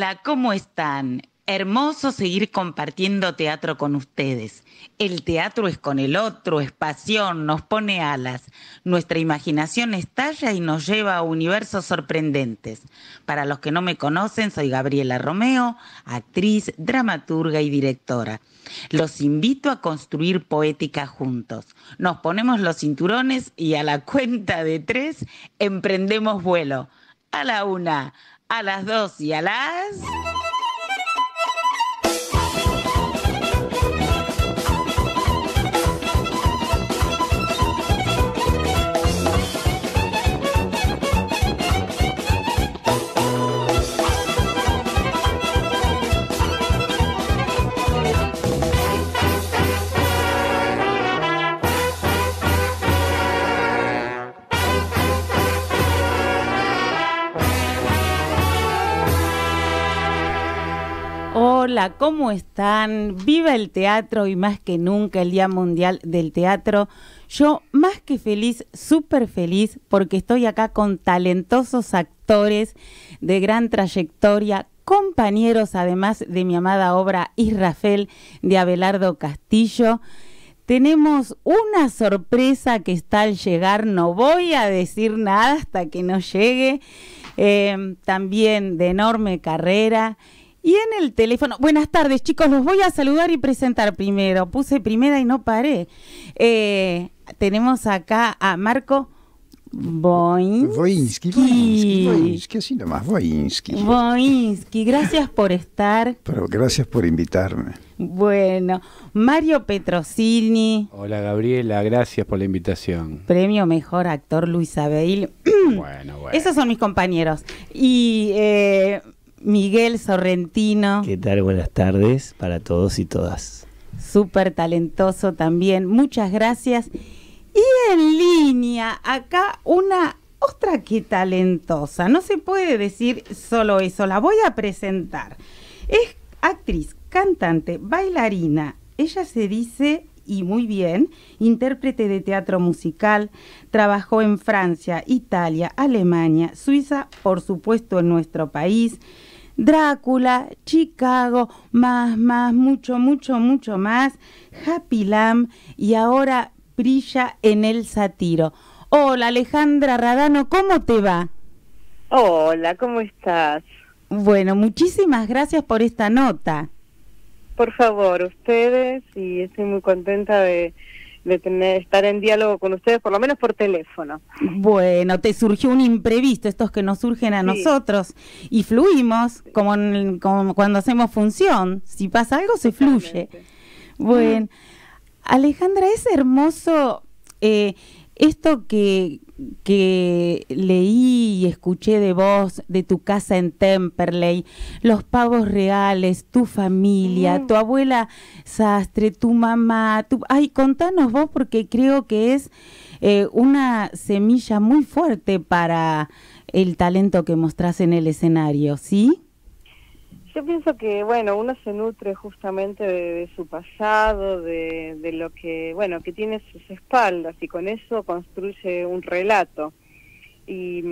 Hola, ¿cómo están? Hermoso seguir compartiendo teatro con ustedes. El teatro es con el otro, es pasión, nos pone alas. Nuestra imaginación estalla y nos lleva a universos sorprendentes. Para los que no me conocen, soy Gabriela Romeo, actriz, dramaturga y directora. Los invito a construir poética juntos. Nos ponemos los cinturones y a la cuenta de 3 emprendemos vuelo. A la 1, a las 2 y a las... Hola, ¿cómo están? Viva el teatro y más que nunca el Día Mundial del Teatro. Yo más que feliz, súper feliz, porque estoy acá con talentosos actores de gran trayectoria, compañeros además de mi amada obra Israfel de Abelardo Castillo. Tenemos una sorpresa que está al llegar, no voy a decir nada hasta que no llegue, también de enorme carrera. Y en el teléfono, buenas tardes chicos, los voy a saludar y presentar primero, puse primera y no paré. Tenemos acá a Marco Wojnski, así nomás, Wojnski. Wojnski, gracias por estar. Pero gracias por invitarme. Bueno, Mario Petrosini. Hola Gabriela, gracias por la invitación. Premio Mejor Actor Luis Abel. Bueno. Esos son mis compañeros. Y Miguel Sorrentino. ¿Qué tal? Buenas tardes para todos y todas. Súper talentoso también, muchas gracias. Y en línea, acá una otra que talentosa, no se puede decir solo eso, la voy a presentar. Es actriz, cantante, bailarina, ella se dice, y muy bien, intérprete de teatro musical, trabajó en Francia, Italia, Alemania, Suiza, por supuesto en nuestro país, Drácula, Chicago, mucho más, Happy Lamb y ahora brilla en El Sátiro. Hola Alejandra Radano, ¿cómo te va? Hola, ¿cómo estás? Bueno, muchísimas gracias por esta nota. Por favor, ustedes, y estoy muy contenta de estar en diálogo con ustedes, por lo menos por teléfono. Bueno, te surgió un imprevisto, estos que nos surgen a nosotros, y fluimos como cuando hacemos función. Si pasa algo, se fluye. Bueno, Alejandra, es hermoso esto que leí y escuché de vos, de tu casa en Temperley, los pavos reales, tu familia, tu abuela sastre, tu mamá. Ay, contanos vos, porque creo que es una semilla muy fuerte para el talento que mostrás en el escenario, ¿sí? Yo pienso que, bueno, uno se nutre justamente de su pasado, de lo que, bueno, que tiene sus espaldas, y con eso construye un relato y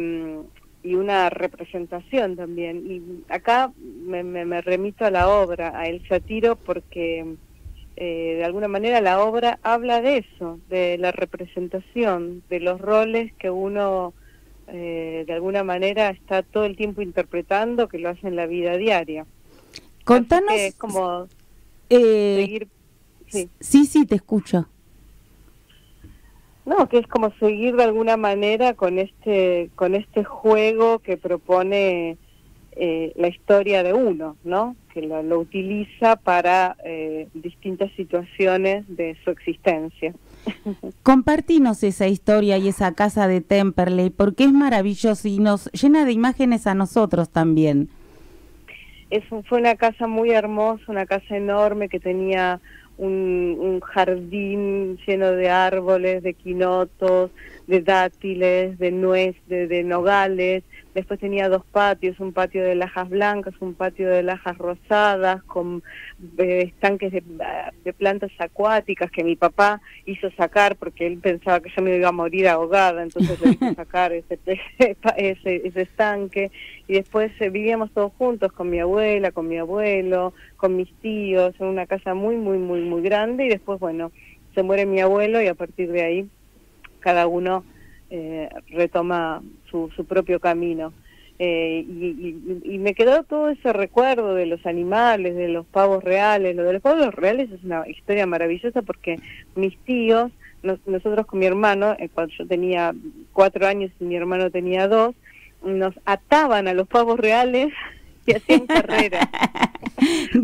una representación también. Y acá me remito a la obra, a El Sátiro, porque de alguna manera la obra habla de eso, de la representación, de los roles que uno de alguna manera está todo el tiempo interpretando, que lo hace en la vida diaria. Contanos. Así que es como seguir. Sí, te escucho. No, que es como seguir de alguna manera con este juego que propone la historia de uno, ¿no? Que lo utiliza para distintas situaciones de su existencia. Compartinos esa historia y esa casa de Temperley, porque es maravilloso y nos llena de imágenes a nosotros también. Fue una casa muy hermosa, una casa enorme que tenía un jardín lleno de árboles, de quinotos, de dátiles, de nuez, de nogales, después tenía 2 patios, un patio de lajas blancas, un patio de lajas rosadas, con estanques de plantas acuáticas que mi papá hizo sacar porque él pensaba que yo me iba a morir ahogada, entonces le hizo sacar ese estanque. Y después vivíamos todos juntos con mi abuela, con mi abuelo, con mis tíos, en una casa muy, muy, muy, muy grande. Y después, bueno, se muere mi abuelo y a partir de ahí cada uno retoma su propio camino. Y me quedó todo ese recuerdo de los animales, de los pavos reales. Lo de los pavos reales es una historia maravillosa porque mis tíos, nosotros con mi hermano, cuando yo tenía 4 años y mi hermano tenía 2, nos ataban a los pavos reales y hacían carrera.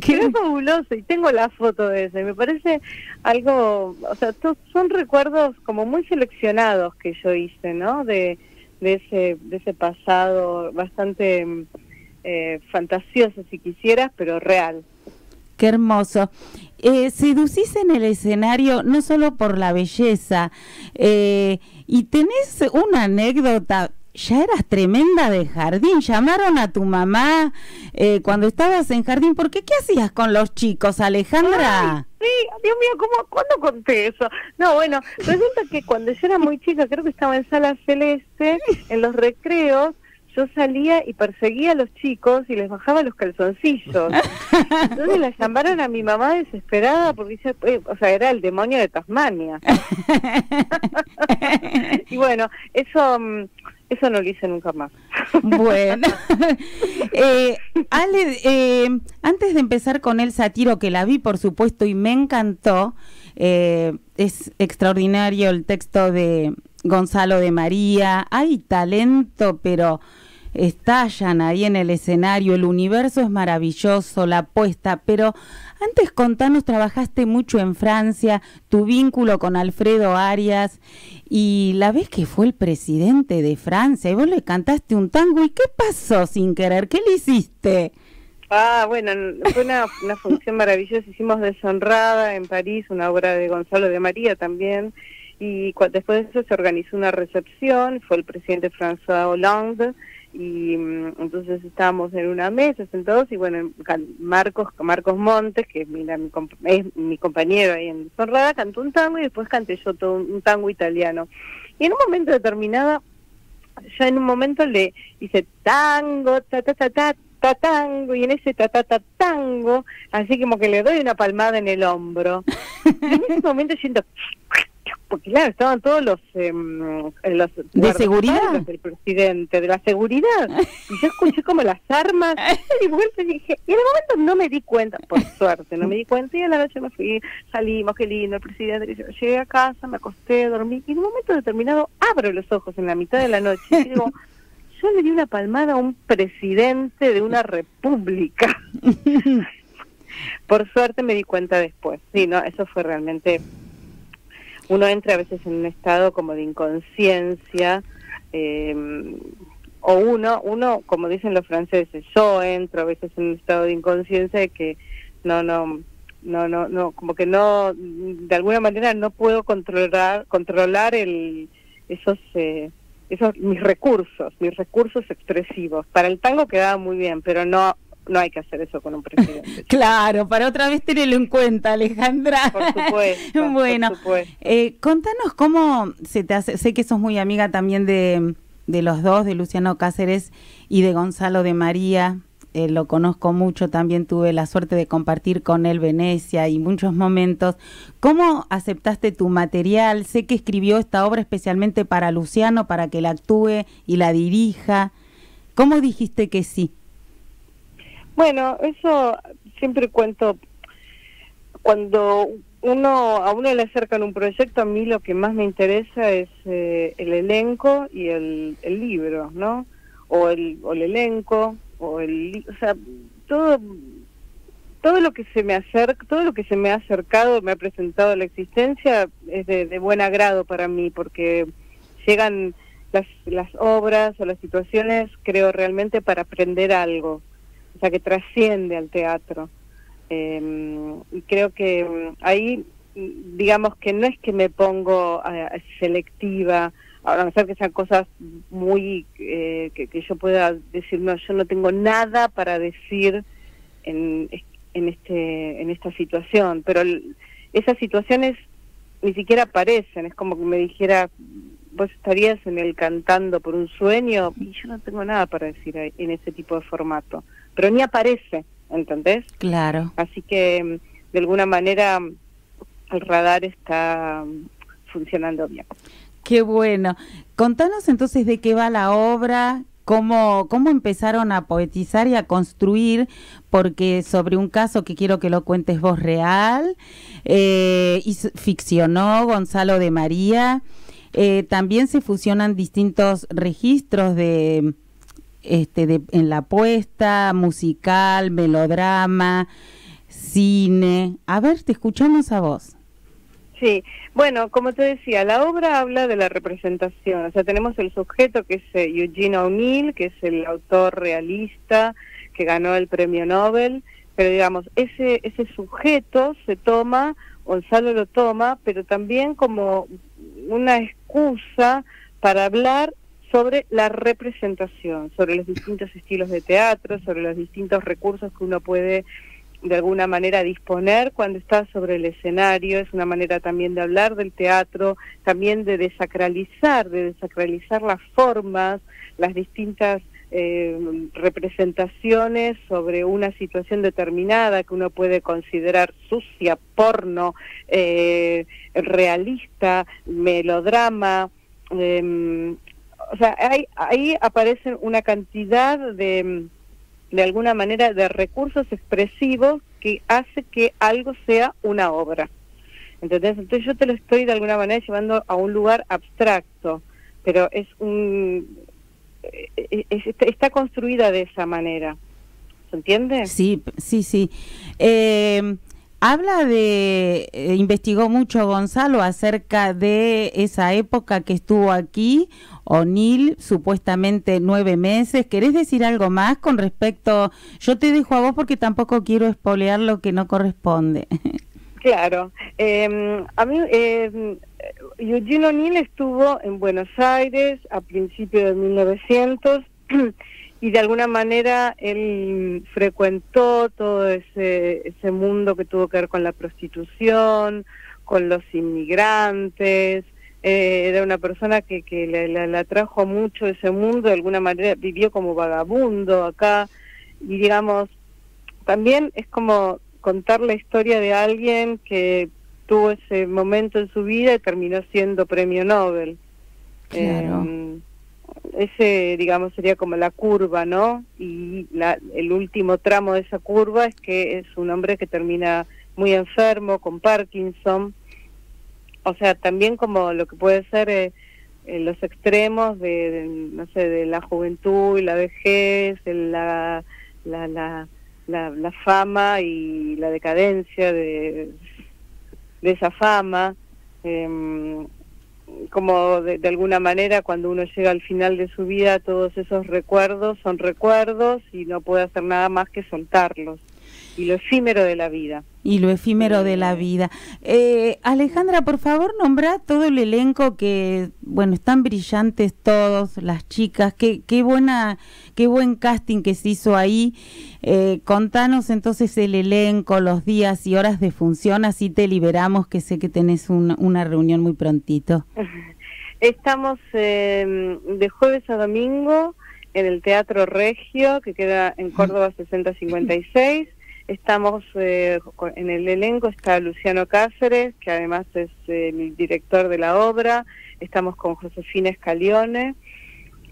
Qué fabuloso, y tengo la foto de ese. Me parece algo, o sea, son recuerdos como muy seleccionados que yo hice, ¿no? De ese pasado bastante fantasioso, si quisieras, pero real. Qué hermoso. Seducís en el escenario no solo por la belleza, y tenés una anécdota. Ya eras tremenda de jardín. Llamaron a tu mamá cuando estabas en jardín. ¿Por qué? ¿Qué hacías con los chicos, Alejandra? Ay, sí, Dios mío, ¿cuándo conté eso? No, bueno, resulta que cuando yo era muy chica, creo que estaba en Sala Celeste, en los recreos, yo salía y perseguía a los chicos y les bajaba los calzoncillos. Entonces la llamaron a mi mamá desesperada porque dice, o sea, era el demonio de Tasmania. Y bueno, eso no lo hice nunca más. Bueno, Ale, antes de empezar con El Sátiro, que la vi por supuesto y me encantó, es extraordinario el texto de Gonzalo de María, hay talento, pero estallan ahí en el escenario, el universo es maravilloso, la apuesta, pero antes contanos, trabajaste mucho en Francia, tu vínculo con Alfredo Arias, y la vez que fue el presidente de Francia, y vos le cantaste un tango, ¿y qué pasó sin querer? ¿Qué le hiciste? Bueno, fue una función maravillosa, hicimos Deshonrada en París, una obra de Gonzalo de María también, y después de eso se organizó una recepción, fue el presidente François Hollande, y entonces estábamos en una mesa sentados y bueno, Marcos Montes, que es mi compañero ahí en Deshonrada, cantó un tango y después canté yo todo un tango italiano. Y en un momento determinado, yo en un momento le hice tango, ta ta ta ta, ta tango, y en ese ta ta ta tango, así como que le doy una palmada en el hombro. Y en ese momento siento, porque claro, estaban todos los ¿de seguridad? Del presidente, de la seguridad, y yo escuché como las armas, y vuelta y dije, y en el momento no me di cuenta, por suerte, no me di cuenta, y a la noche me fui, salimos, qué lindo el presidente, llegué a casa, me acosté, dormí, y en un momento determinado abro los ojos en la mitad de la noche, y digo, yo le di una palmada a un presidente de una república. Por suerte me di cuenta después. Sí, no, eso fue realmente... Uno entra a veces en un estado como de inconsciencia, o uno, como dicen los franceses, yo entro a veces en un estado de inconsciencia de que no, como que no, de alguna manera no puedo controlar esos mis recursos expresivos. Para el tango quedaba muy bien, pero no hay que hacer eso con un presidente. Claro, para otra vez tenerlo en cuenta, Alejandra. Por supuesto. Bueno, por supuesto. Contanos cómo se te hace, sé que sos muy amiga también de los dos, de Luciano Cáceres y de Gonzalo de María. Lo conozco mucho, también tuve la suerte de compartir con él Venecia y muchos momentos. ¿Cómo aceptaste tu material? Sé que escribió esta obra especialmente para Luciano, para que la actúe y la dirija. ¿Cómo dijiste que sí? Bueno, eso siempre cuento, cuando a uno le acercan un proyecto, a mí lo que más me interesa es el elenco y el libro, ¿no? O el elenco, o sea, todo lo que se me acerca, todo lo que se me ha acercado, me ha presentado a la existencia, es de buen agrado para mí, porque llegan las obras o las situaciones, creo realmente, para aprender algo. O sea, que trasciende al teatro. Y creo que ahí, digamos que no es que me pongo selectiva Ahora, a no ser que sean cosas muy que yo pueda decir, no, yo no tengo nada para decir en esta situación, pero esas situaciones ni siquiera aparecen, es como que me dijera, vos estarías en el Cantando por un Sueño, y yo no tengo nada para decir en ese tipo de formato, pero ni aparece, ¿entendés? Claro. Así que de alguna manera el radar está funcionando bien. Qué bueno. Contanos entonces de qué va la obra, cómo empezaron a poetizar y a construir, porque sobre un caso que quiero que lo cuentes vos real, y ficcionó Gonzalo de María, también se fusionan distintos registros en la puesta, musical, melodrama, cine. A ver, te escuchamos a vos. Sí, bueno, como te decía, la obra habla de la representación, o sea, tenemos el sujeto que es Eugene O'Neill, que es el autor realista que ganó el premio Nobel, pero digamos, ese sujeto se toma, Gonzalo lo toma, pero también como una excusa para hablar sobre la representación, sobre los distintos estilos de teatro, sobre los distintos recursos que uno puede de alguna manera disponer cuando está sobre el escenario. Es una manera también de hablar del teatro, también de desacralizar las formas, las distintas representaciones sobre una situación determinada que uno puede considerar sucia, porno, realista, melodrama. O sea, ahí aparecen una cantidad de alguna manera de recursos expresivos que hace que algo sea una obra. Entonces yo te lo estoy de alguna manera llevando a un lugar abstracto, pero está construida de esa manera. ¿Se entiende? Sí. Investigó mucho Gonzalo acerca de esa época que estuvo aquí, O'Neill, supuestamente 9 meses. ¿Querés decir algo más con respecto? Yo te dejo a vos porque tampoco quiero espolear lo que no corresponde. Claro. A mí, Eugene O'Neill estuvo en Buenos Aires a principios de 1900 y de alguna manera él frecuentó todo ese mundo que tuvo que ver con la prostitución, con los inmigrantes. Era una persona que le atrajo mucho ese mundo, de alguna manera vivió como vagabundo acá, y digamos, también es como contar la historia de alguien que tuvo ese momento en su vida y terminó siendo premio Nobel. Claro. Ese, digamos, sería como la curva, ¿no? Y el último tramo de esa curva es que es un hombre que termina muy enfermo, con Parkinson. O sea, también como lo que puede ser los extremos no sé, de la juventud y la vejez, la fama y la decadencia de esa fama. Como de alguna manera cuando uno llega al final de su vida, todos esos recuerdos son recuerdos y no puede hacer nada más que soltarlos. Y lo efímero de la vida. Alejandra, por favor, nombra todo el elenco que, bueno, están brillantes todos, las chicas, qué buen casting que se hizo ahí. Contanos entonces el elenco, los días y horas de función, así te liberamos, que sé que tenés una reunión muy prontito. Estamos de jueves a domingo en el Teatro Regio, que queda en Córdoba 6056. Estamos en el elenco, está Luciano Cáceres, que además es el director de la obra. Estamos con Josefina Scalione,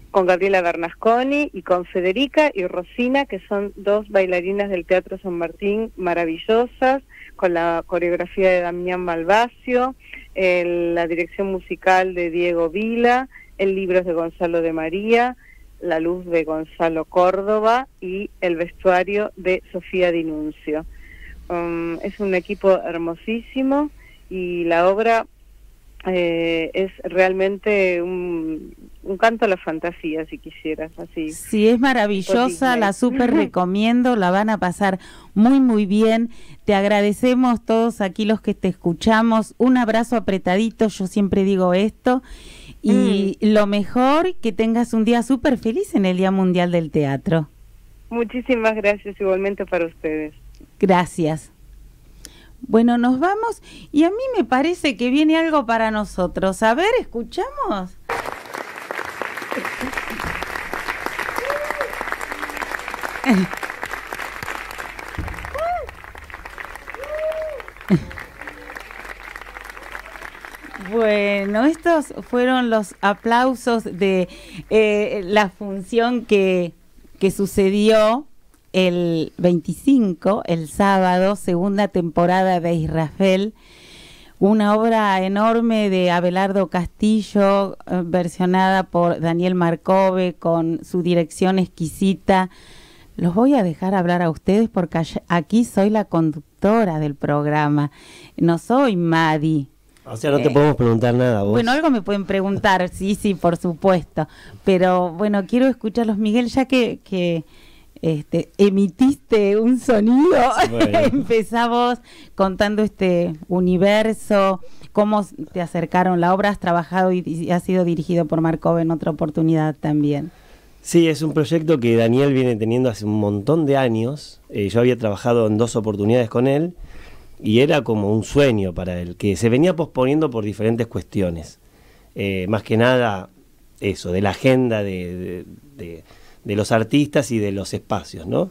con Gabriela Bernasconi y con Federica y Rosina, que son 2 bailarinas del Teatro San Martín maravillosas, con la coreografía de Damián Malvasio, la dirección musical de Diego Vila, el libro es de Gonzalo de María, la luz de Gonzalo Córdoba y el vestuario de Sofía Dinuncio. Es un equipo hermosísimo y la obra es realmente un canto a la fantasía, si quisieras, así. Sí, es maravillosa, la súper recomiendo, la van a pasar muy, muy bien. Te agradecemos todos aquí los que te escuchamos. Un abrazo apretadito, yo siempre digo esto. Y lo mejor, que tengas un día súper feliz en el Día Mundial del Teatro. Muchísimas gracias igualmente para ustedes. Gracias. Bueno, nos vamos y a mí me parece que viene algo para nosotros. A ver, ¿escuchamos? Bueno, estos fueron los aplausos de la función que sucedió el 25, el sábado, segunda temporada de Israfel, una obra enorme de Abelardo Castillo, versionada por Daniel Marcove, con su dirección exquisita. Los voy a dejar hablar a ustedes porque aquí soy la conductora del programa, no soy Madi. O sea, no te podemos preguntar nada, vos. Bueno, algo me pueden preguntar, sí, por supuesto. Pero bueno, quiero escucharlos, Miguel, ya que emitiste un sonido. Bueno. Empezá vos contando este universo, cómo te acercaron la obra, has trabajado y has sido dirigido por Marcove en otra oportunidad también. Sí, es un proyecto que Daniel viene teniendo hace un montón de años. Yo había trabajado en 2 oportunidades con él y era como un sueño para él, que se venía posponiendo por diferentes cuestiones. Más que nada eso, de la agenda de los artistas y de los espacios, ¿no?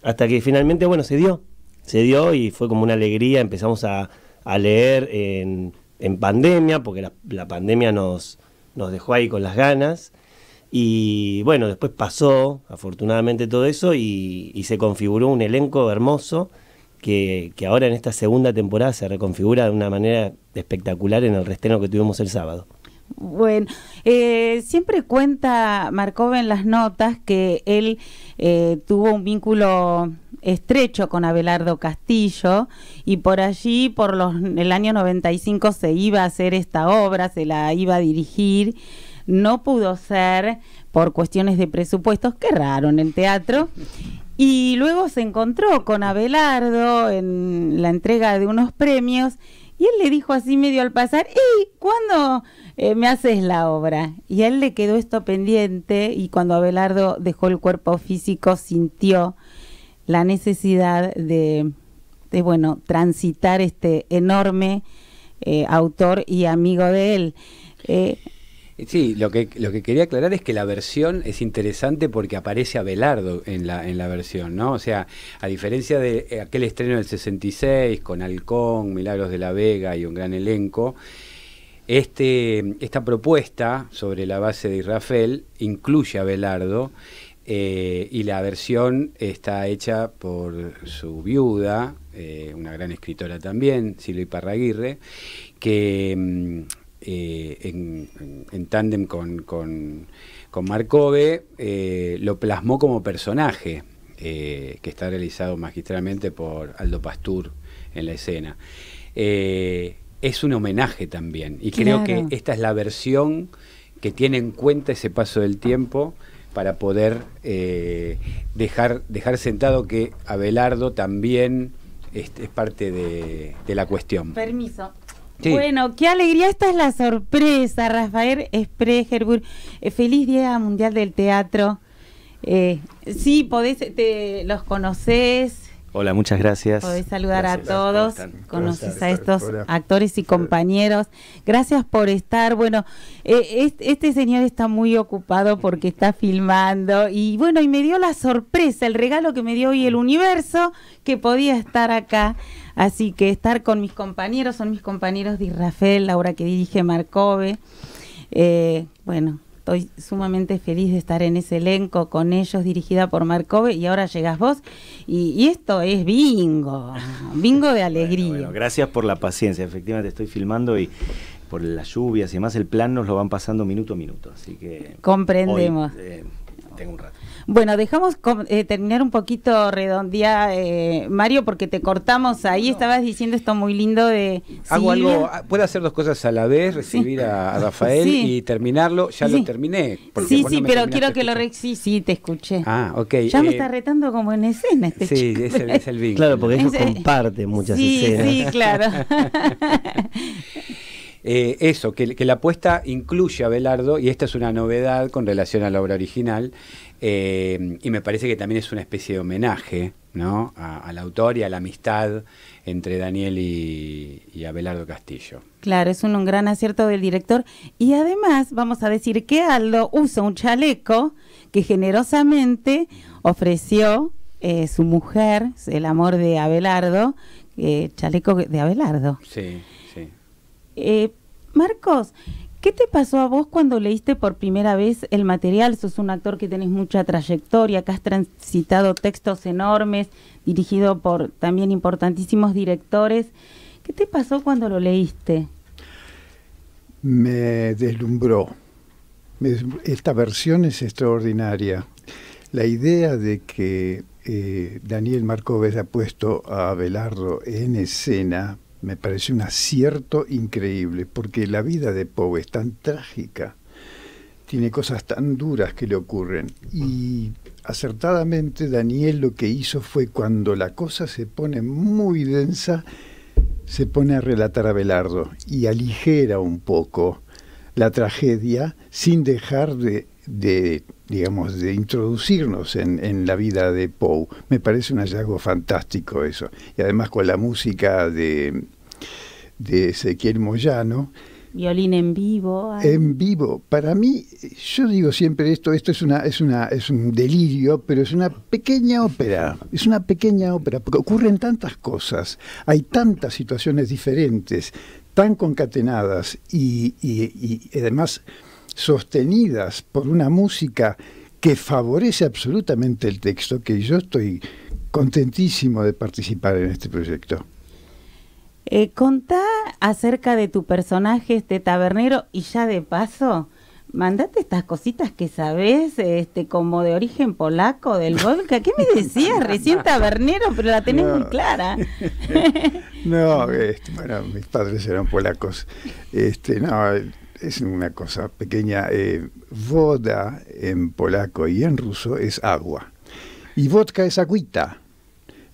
Hasta que finalmente, bueno, se dio y fue como una alegría. Empezamos a leer en pandemia, porque la pandemia nos dejó ahí con las ganas. Y bueno, después pasó, afortunadamente, todo eso y se configuró un elenco hermoso que ahora en esta segunda temporada se reconfigura de una manera espectacular en el reestreno que tuvimos el sábado. Bueno, siempre cuenta Marcove en las notas que él tuvo un vínculo estrecho con Abelardo Castillo y por allí, el año 95 se iba a hacer esta obra, se la iba a dirigir. No pudo ser por cuestiones de presupuestos, qué raro en el teatro. Y luego se encontró con Abelardo en la entrega de unos premios y él le dijo así medio al pasar: ¿y cuándo me haces la obra? Y a él le quedó esto pendiente y cuando Abelardo dejó el cuerpo físico sintió la necesidad de transitar este enorme autor y amigo de él. Sí, lo que quería aclarar es que la versión es interesante porque aparece Abelardo en la versión, ¿no? O sea, a diferencia de aquel estreno del 66 con Halcón, Milagros de la Vega y un gran elenco, esta propuesta sobre la base de Israfel incluye a Abelardo y la versión está hecha por su viuda, una gran escritora también, Silvia Iparraguirre, que en tándem con Marcove lo plasmó como personaje, que está realizado magistralmente por Aldo Pastur en la escena. Es un homenaje también y creo que esta es la versión que tiene en cuenta ese paso del tiempo para poder dejar sentado que Abelardo también es parte de la cuestión. Permiso. Sí. Bueno, qué alegría, esta es la sorpresa, Rafael Spregelburg. Feliz Día Mundial del Teatro. Sí, los conocés. Hola, muchas gracias. Podés saludar gracias, a todos, conoces a estos actores y compañeros. Gracias por estar. Bueno, este señor está muy ocupado porque está filmando y bueno, y me dio la sorpresa, el regalo que me dio hoy el universo, que podía estar acá. Así que estar con mis compañeros, son mis compañeros de Israfel, la obra que dirige Marcove. Bueno, estoy sumamente feliz de estar en ese elenco con ellos, dirigida por Marcove, y ahora llegas vos. Y esto es bingo de alegría. Bueno, gracias por la paciencia, efectivamente estoy filmando y por las lluvias y demás, el plan nos lo van pasando minuto a minuto, así que comprendemos. Hoy, tengo un rato. Bueno, dejamos terminar un poquito redondear, Mario, porque te cortamos ahí. Estabas diciendo esto muy lindo de Hago Silvia. algo, puedo hacer 2 cosas a la vez, recibir a Rafael y terminarlo. Ya lo terminé. Sí, pero quiero que sí, te escuché. Ah, ok. Ya me está retando como en escena este chico. Es el vínculo. Claro, porque ellos comparten muchas escenas. Sí, claro. eso, que la apuesta incluye a Abelardo, y esta es una novedad con relación a la obra original, y me parece que también es una especie de homenaje, ¿no?, al autor y a la amistad entre Daniel y Abelardo Castillo. Claro, es un gran acierto del director. Y además, vamos a decir que Aldo usa un chaleco que generosamente ofreció su mujer, el amor de Abelardo, chaleco de Abelardo. Sí, sí. Marcos, ¿qué te pasó a vos cuando leíste por primera vez el material? Sos un actor que tenés mucha trayectoria, que has transitado textos enormes, dirigido por también importantísimos directores. ¿Qué te pasó cuando lo leíste? Me deslumbró. Esta versión es extraordinaria. La idea de que Daniel Marcové haya puesto a Abelardo en escena me parece un acierto increíble, porque la vida de Poe es tan trágica, tiene cosas tan duras que le ocurren, y acertadamente Daniel lo que hizo fue, cuando la cosa se pone muy densa, se pone a relatar a Abelardo y aligera un poco la tragedia sin dejar de introducirnos en la vida de Poe. Me parece un hallazgo fantástico eso. Y además con la música de Ezequiel Moyano. Violín en vivo. Ay. En vivo. Para mí, yo digo siempre esto es un delirio, pero es una pequeña ópera. Es una pequeña ópera, porque ocurren tantas cosas, hay tantas situaciones diferentes, tan concatenadas y además sostenidas por una música que favorece absolutamente el texto, que yo estoy contentísimo de participar en este proyecto. Contá acerca de tu personaje, este tabernero, y ya de paso, mandate estas cositas que sabés, como de origen polaco, del vodka. ¿Qué me decías? Recién tabernero, pero la tenés muy clara. No, bueno, mis padres eran polacos. No, es una cosa pequeña. Voda en polaco y en ruso es agua. Y vodka es agüita.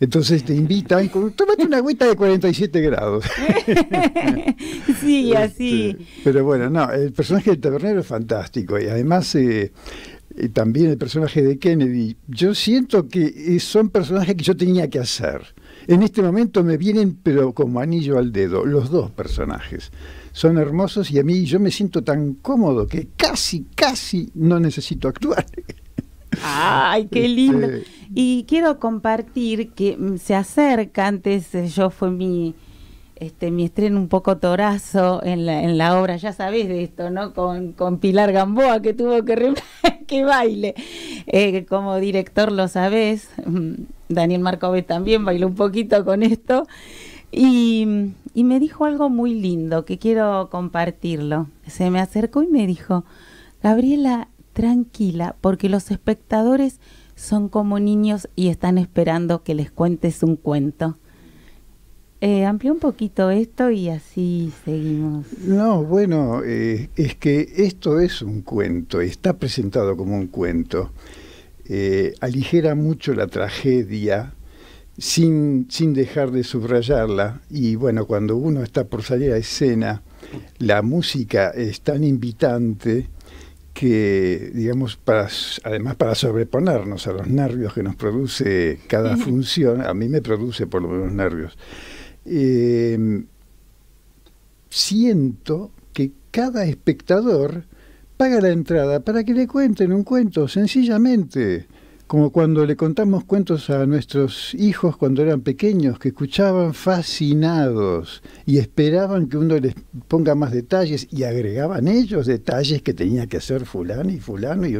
Entonces te invitan, tómate una agüita de 47 grados. Sí, así. Pero bueno, no, el personaje del tabernero es fantástico. Y además también el personaje de Kennedy. Yo siento que son personajes que yo tenía que hacer. En este momento me vienen, pero como anillo al dedo, los dos personajes. Son hermosos y a mí yo me siento tan cómodo que casi no necesito actuar. ¡Ay, qué lindo! Y quiero compartir que se acerca, antes yo fue mi estreno un poco torazo en la obra, ya sabés de esto, ¿no? Con Pilar Gamboa, que tuvo que baile. Como director lo sabés, Daniel Marcové también bailó un poquito con esto. Y me dijo algo muy lindo que quiero compartirlo. Se me acercó y me dijo: Gabriela, tranquila, porque los espectadores son como niños y están esperando que les cuentes un cuento. Amplía un poquito esto y así seguimos. No, bueno, es que esto es un cuento, está presentado como un cuento. Aligera mucho la tragedia sin dejar de subrayarla. Y bueno, cuando uno está por salir a escena, la música es tan invitante que, digamos, además para sobreponernos a los nervios que nos produce cada función, a mí me produce por lo menos nervios, siento que cada espectador paga la entrada para que le cuenten un cuento, sencillamente, como cuando le contamos cuentos a nuestros hijos cuando eran pequeños, que escuchaban fascinados y esperaban que uno les ponga más detalles, y agregaban ellos detalles que tenía que hacer fulano y fulano, y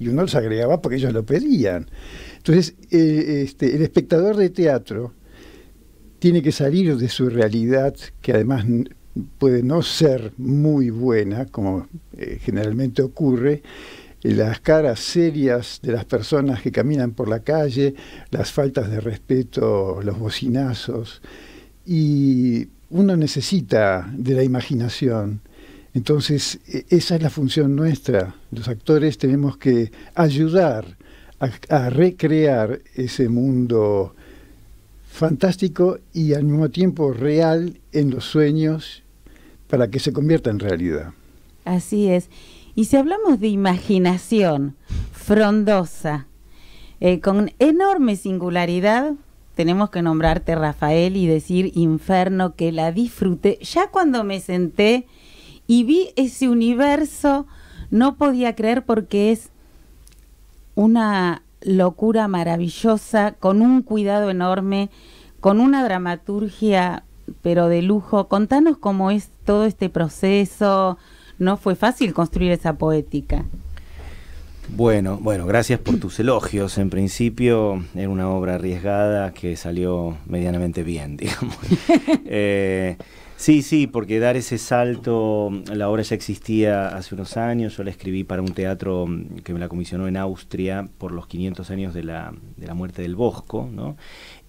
uno los agregaba porque ellos lo pedían. Entonces, el espectador de teatro tiene que salir de su realidad, que además puede no ser muy buena, como generalmente ocurre, las caras serias de las personas que caminan por la calle, las faltas de respeto, los bocinazos, y uno necesita de la imaginación. Entonces, esa es la función nuestra. Los actores tenemos que ayudar a recrear ese mundo fantástico y al mismo tiempo real en los sueños, para que se convierta en realidad. Así es. Y si hablamos de imaginación frondosa, con enorme singularidad, tenemos que nombrarte, Rafael, y decir Inferno, que la disfruté. Ya cuando me senté y vi ese universo, no podía creer, porque es una locura maravillosa, con un cuidado enorme, con una dramaturgia pero de lujo. Contanos cómo es todo este proceso. No fue fácil construir esa poética. Bueno, gracias por tus elogios. En principio era una obra arriesgada que salió medianamente bien, digamos. Sí, porque dar ese salto, la obra ya existía hace unos años. Yo la escribí para un teatro que me la comisionó en Austria por los 500 años de la muerte del Bosco, ¿no?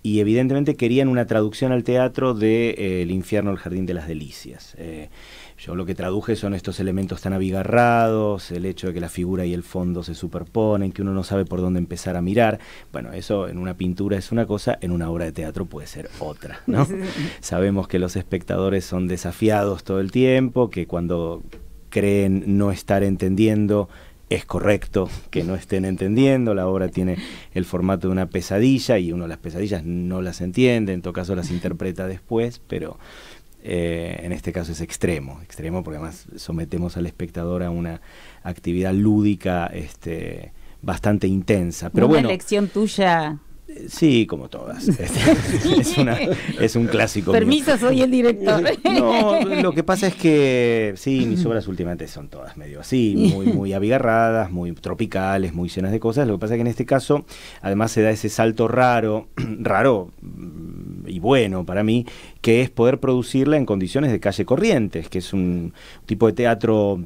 Y evidentemente querían una traducción al teatro de El infierno, el jardín de las delicias. Yo lo que traduje son estos elementos tan abigarrados, el hecho de que la figura y el fondo se superponen, que uno no sabe por dónde empezar a mirar. Bueno, eso en una pintura es una cosa, en una obra de teatro puede ser otra, ¿no? Sabemos que los espectadores son desafiados todo el tiempo, que cuando creen no estar entendiendo, es correcto que no estén entendiendo. La obra tiene el formato de una pesadilla y uno las pesadillas no las entiende, en todo caso las interpreta después, pero en este caso es extremo, porque además sometemos al espectador a una actividad lúdica bastante intensa. Pero una bueno, elección tuya. Sí, como todas. Es un clásico. Permiso, soy el director. No, lo que pasa es que sí, mis obras últimamente son todas medio así, muy abigarradas, muy tropicales, muy llenas de cosas. Lo que pasa es que en este caso, además se da ese salto raro y bueno para mí, que es poder producirla en condiciones de calle Corrientes, que es un tipo de teatro,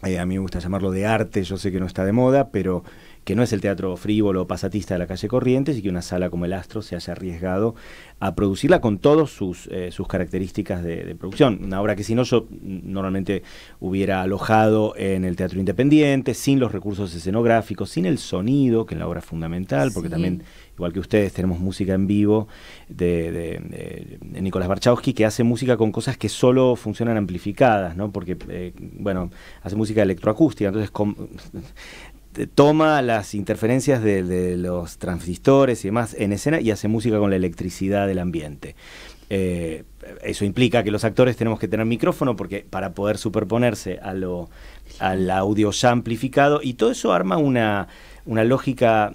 a mí me gusta llamarlo de arte, yo sé que no está de moda, pero que no es el teatro frívolo o pasatista de la calle Corrientes, y que una sala como el Astro se haya arriesgado a producirla con todas sus características de producción. Una obra que si no yo normalmente hubiera alojado en el teatro independiente, sin los recursos escenográficos, sin el sonido, que en la obra es fundamental, porque también, igual que ustedes, tenemos música en vivo de Nicolás Barchowski, que hace música con cosas que solo funcionan amplificadas, ¿no? Porque, hace música electroacústica, entonces toma las interferencias de los transistores y demás en escena y hace música con la electricidad del ambiente. Eso implica que los actores tenemos que tener micrófono para poder superponerse al audio ya amplificado, y todo eso arma una lógica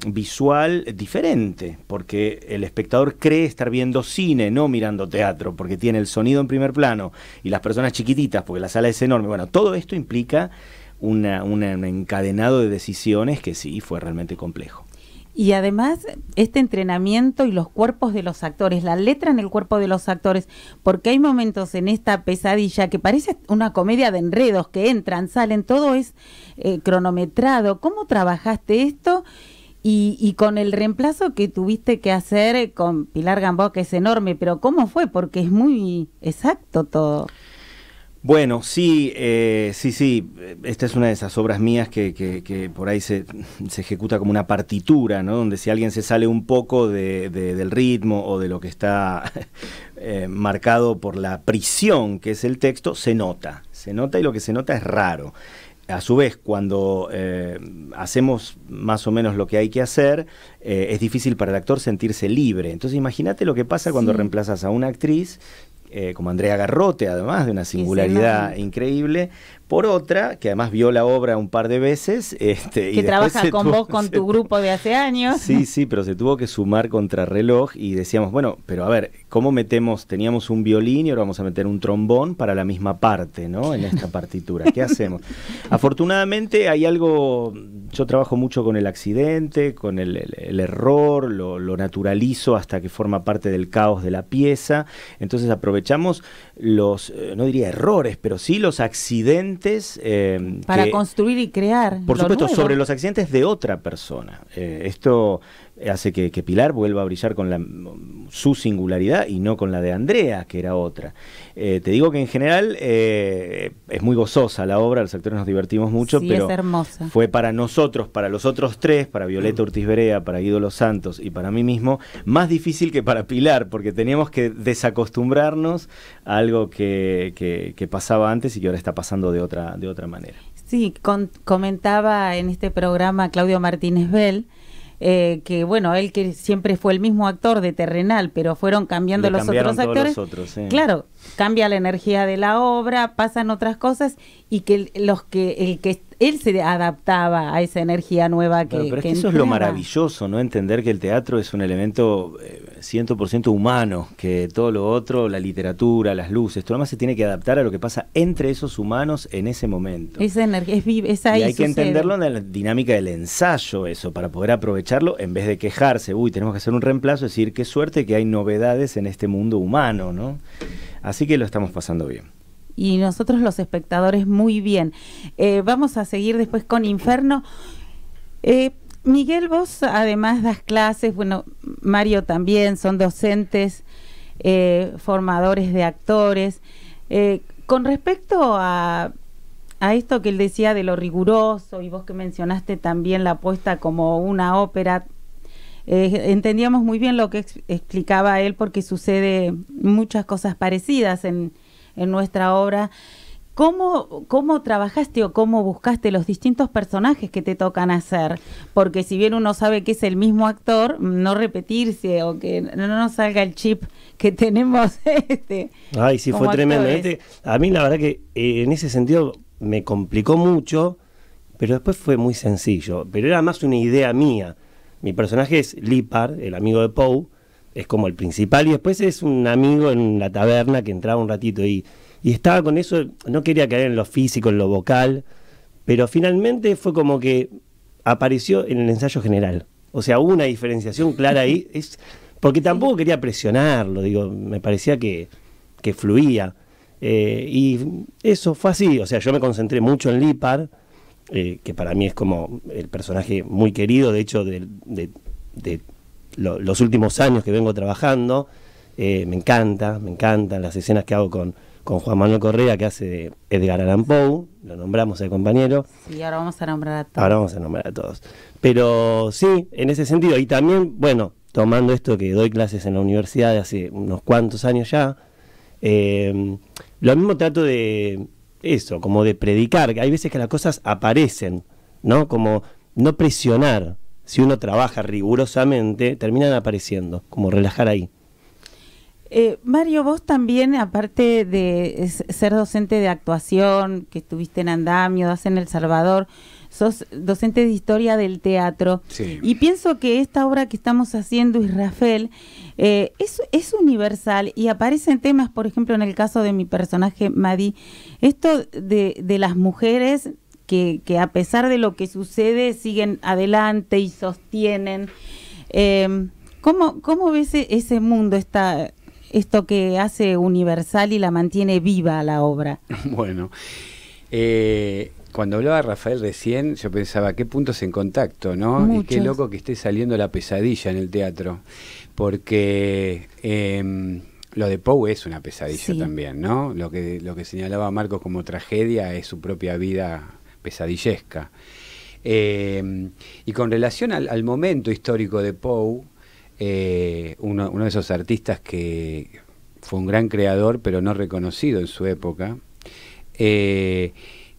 visual diferente, porque el espectador cree estar viendo cine, no mirando teatro, porque tiene el sonido en primer plano y las personas chiquititas, porque la sala es enorme. Bueno, todo esto implica un encadenado de decisiones que sí fue realmente complejo. Y además este entrenamiento y los cuerpos de los actores, la letra en el cuerpo de los actores, porque hay momentos en esta pesadilla que parece una comedia de enredos, que entran, salen, todo es cronometrado. ¿Cómo trabajaste esto? Y con el reemplazo que tuviste que hacer con Pilar Gamboa, que es enorme, pero ¿cómo fue? Porque es muy exacto todo. Bueno, sí, esta es una de esas obras mías que por ahí se ejecuta como una partitura, ¿no? Donde si alguien se sale un poco del ritmo o de lo que está marcado por la prisión que es el texto, se nota y lo que se nota es raro. A su vez, cuando hacemos más o menos lo que hay que hacer, es difícil para el actor sentirse libre. Entonces imagínate lo que pasa cuando reemplazas a una actriz como Andrea Garrote, además de una singularidad increíble, por otra, que además vio la obra un par de veces. Que trabaja con vos, con tu grupo de hace años. Sí, pero se tuvo que sumar contrarreloj y decíamos, bueno, pero a ver, ¿cómo teníamos un violín y ahora vamos a meter un trombón para la misma parte, ¿no? En esta partitura, ¿qué hacemos? Afortunadamente hay algo, yo trabajo mucho con el accidente, con el error, lo naturalizo hasta que forma parte del caos de la pieza, entonces aprovechamos los, no diría errores, pero sí los accidentes para construir y crear. Por supuesto, nuevo. sobre los accidentes de otra persona. Esto hace que Pilar vuelva a brillar con su singularidad y no con la de Andrea, que era otra. Te digo que en general es muy gozosa la obra, los actores nos divertimos mucho, Sí, pero es hermosa. fue para nosotros, para los otros tres, para Violeta Ortiz Berea, para Guido Los Santos y para mí mismo, más difícil que para Pilar, porque teníamos que desacostumbrarnos a algo que pasaba antes y que ahora está pasando de otra manera. Sí, comentaba en este programa Claudio Martínez Bell, que bueno, él que siempre fue el mismo actor de Terrenal, pero fueron cambiando Le los cambiaron otros todos actores. los otros, sí. Claro, cambia la energía de la obra, pasan otras cosas y que él se adaptaba a esa energía nueva que Pero es que que eso es lo entraba. maravilloso, ¿no? Entender que el teatro es un elemento 100% humano, que todo lo otro, la literatura, las luces, todo lo demás se tiene que adaptar a lo que pasa entre esos humanos en ese momento. Esa energía es ahí Y hay que sucede. entenderlo en la dinámica del ensayo, eso, para poder aprovecharlo, en vez de quejarse, uy, tenemos que hacer un reemplazo, decir, qué suerte que hay novedades en este mundo humano, ¿no? Así que lo estamos pasando bien. Y nosotros los espectadores muy bien. Vamos a seguir después con Inferno. Miguel, vos además das clases, bueno, Mario también, son docentes, formadores de actores. Con respecto a esto que él decía de lo riguroso, y vos que mencionaste también la apuesta como una ópera, entendíamos muy bien lo que explicaba él, porque sucede muchas cosas parecidas en nuestra obra. ¿Cómo trabajaste o cómo buscaste los distintos personajes que te tocan hacer? Porque si bien uno sabe que es el mismo actor, no repetirse o que no nos salga el chip que tenemos. Ay, sí, como fue tremendo. actores. A mí la verdad que en ese sentido me complicó mucho, pero después fue muy sencillo. Pero era más una idea mía. Mi personaje es Lipar, el amigo de Poe, es como el principal, y después es un amigo en la taberna que entraba un ratito y estaba con eso, no quería caer en lo físico, en lo vocal, pero finalmente fue como que apareció en el ensayo general. O sea, hubo una diferenciación clara ahí, porque tampoco quería presionarlo, digo, me parecía que fluía. Y eso fue así, o sea, yo me concentré mucho en Lipar, que para mí es como el personaje muy querido, de hecho, de los últimos años que vengo trabajando. Me encantan las escenas que hago con Juan Manuel Correa, que hace de Edgar Allan Poe, lo nombramos al compañero. Sí, ahora vamos a nombrar a todos. Ahora vamos a nombrar a todos. Pero sí, en ese sentido, y también, bueno, tomando esto que doy clases en la universidad de hace unos cuantos años ya, lo mismo trato de eso, como de predicar, que hay veces que las cosas aparecen, ¿no? Como no presionar. Si uno trabaja rigurosamente, terminan apareciendo, como relajar ahí. Mario, vos también, aparte de ser docente de actuación, que estuviste en Andamio, das en El Salvador, sos docente de historia del teatro. Sí. Y pienso que esta obra que estamos haciendo, Israfel, es universal y aparecen temas, por ejemplo, en el caso de mi personaje Madi, esto de las mujeres que a pesar de lo que sucede siguen adelante y sostienen. ¿Cómo ves ese mundo, esto que hace universal y la mantiene viva la obra? Bueno, cuando hablaba Rafael recién, yo pensaba, ¿qué puntos en contacto, no? Muchos. Y qué loco que esté saliendo la pesadilla en el teatro, porque lo de Poe es una pesadilla Sí. también, ¿no? Lo que señalaba Marcos como tragedia es su propia vida pesadillesca. Y con relación al momento histórico de Poe, uno de esos artistas que fue un gran creador pero no reconocido en su época,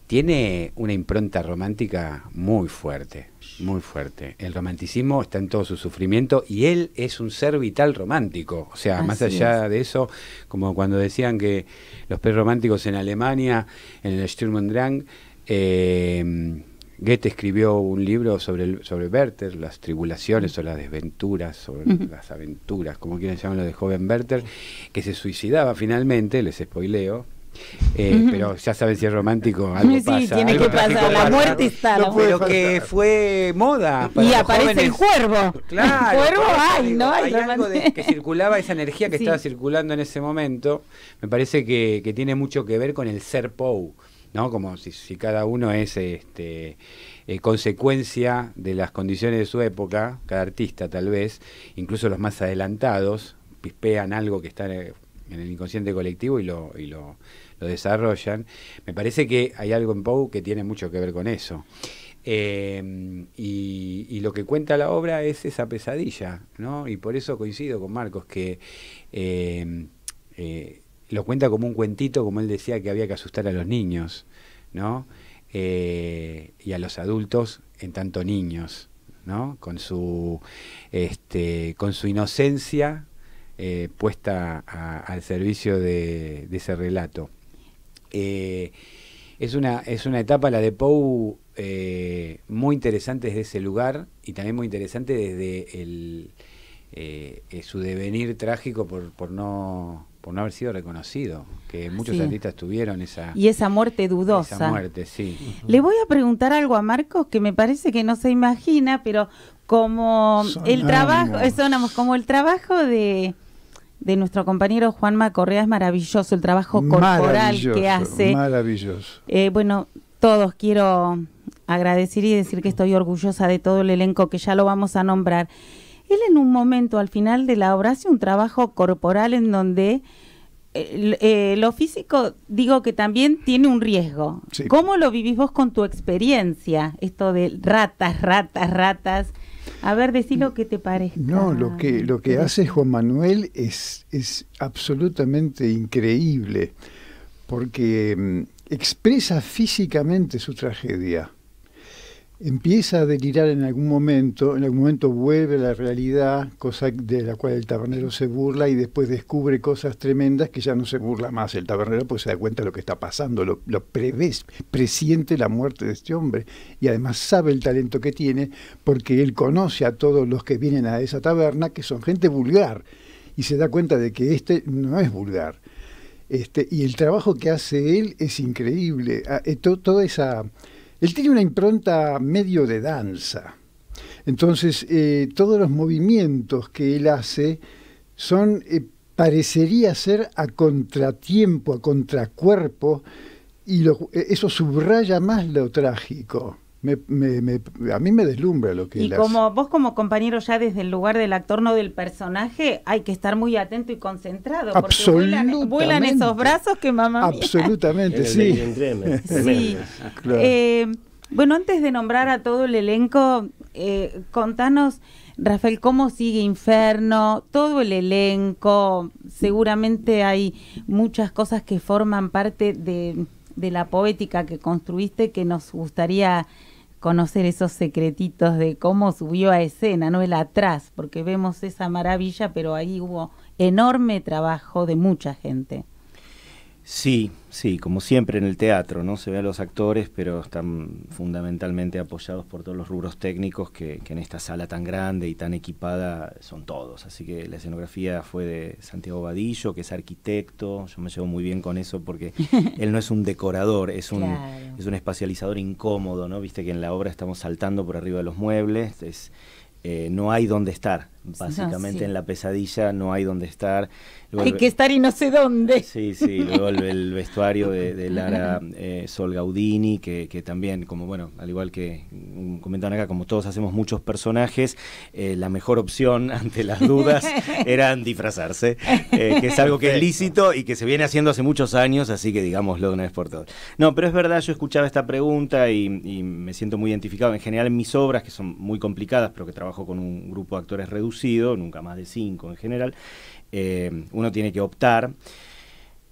tiene una impronta romántica muy fuerte, muy fuerte. El romanticismo está en todo su sufrimiento y él es un ser vital romántico. O sea, más Así allá de eso, como cuando decían que los prerrománticos en Alemania, en el Sturm und Drang, Goethe escribió un libro sobre Werther, las tribulaciones o las desventuras, sobre las aventuras, como quieran llamarlo, de joven Werther, que se suicidaba finalmente, les spoileo, pero ya saben si es romántico, algo Sí, pasa. tiene algo que pasar, trágico la pasa. muerte está. la Pero muerte. que fue moda para Y los aparece jóvenes. el cuervo. Claro, El cuervo por eso hay, digo, ¿no? hay algo que circulaba, esa energía que Sí. estaba circulando en ese momento, me parece que tiene mucho que ver con el ser Poe. ¿no? Como si cada uno es consecuencia de las condiciones de su época, cada artista tal vez, incluso los más adelantados, pispean algo que está en el inconsciente colectivo y lo desarrollan. Me parece que hay algo en Poe que tiene mucho que ver con eso. Y lo que cuenta la obra es esa pesadilla, ¿no? Y por eso coincido con Marcos, que lo cuenta como un cuentito, como él decía, que había que asustar a los niños, ¿no? Y a los adultos en tanto niños, ¿no? Con su inocencia puesta al servicio de ese relato. Es una etapa, la de Poe, muy interesante desde ese lugar, y también muy interesante desde su devenir trágico por no haber sido reconocido, que muchos artistas tuvieron esa muerte dudosa. Esa muerte, sí. Le voy a preguntar algo a Marcos que me parece que no se imagina, pero como el trabajo de nuestro compañero Juanma Correa es maravilloso, el trabajo corporal que hace. Maravilloso. Bueno, todos quiero agradecer y decir que estoy orgullosa de todo el elenco, que ya lo vamos a nombrar. Él en un momento, al final de la obra, hace un trabajo corporal en donde lo físico, digo que también tiene un riesgo. Sí. ¿Cómo lo vivís vos con tu experiencia? Esto de ratas. A ver, decí lo que te parezca. No, lo que hace Juan Manuel es absolutamente increíble, porque expresa físicamente su tragedia. Empieza a delirar en algún momento vuelve a la realidad, cosa de la cual el tabernero se burla, y después descubre cosas tremendas que ya no se burla más el tabernero, pues se da cuenta de lo que está pasando, lo prevé, presiente la muerte de este hombre, y además sabe el talento que tiene, porque él conoce a todos los que vienen a esa taberna, que son gente vulgar, y se da cuenta de que este no es vulgar. Y el trabajo que hace él es increíble. Toda esa... Él tiene una impronta medio de danza. Entonces, todos los movimientos que él hace son, parecería ser a contratiempo, a contracuerpo, y eso subraya más lo trágico. A mí me deslumbra lo que él hace. Y como vos como compañero ya desde el lugar del actor, no del personaje, hay que estar muy atento y concentrado, porque vuelan esos brazos que mamá mía. Absolutamente, sí. Sí. Claro. Bueno, antes de nombrar a todo el elenco, contanos, Rafael, cómo sigue Inferno, todo el elenco. Seguramente hay muchas cosas que forman parte de la poética que construiste, que nos gustaría conocer esos secretitos de cómo subió a escena, no el atrás, porque vemos esa maravilla, pero ahí hubo enorme trabajo de mucha gente. Sí, como siempre en el teatro, ¿no? Se ve a los actores, pero están fundamentalmente apoyados por todos los rubros técnicos que en esta sala tan grande y tan equipada son todos. Así que la escenografía fue de Santiago Vadillo, que es arquitecto. Yo me llevo muy bien con eso porque él no es un decorador, es un espacializador incómodo, ¿no? Viste que en la obra estamos saltando por arriba de los muebles, no hay dónde estar. Básicamente en la pesadilla no hay donde estar. Luego hay que estar y no sé dónde. Sí, luego el vestuario de Lara Sol Gaudini, que también, como bueno, al igual que comentaban acá, como todos hacemos muchos personajes, la mejor opción ante las dudas era disfrazarse, que es algo que es lícito y que se viene haciendo hace muchos años, así que digámoslo de una vez por todas. No, pero es verdad, yo escuchaba esta pregunta y me siento muy identificado. En general en mis obras, que son muy complicadas, pero que trabajo con un grupo de actores reducido, nunca más de 5 en general, uno tiene que optar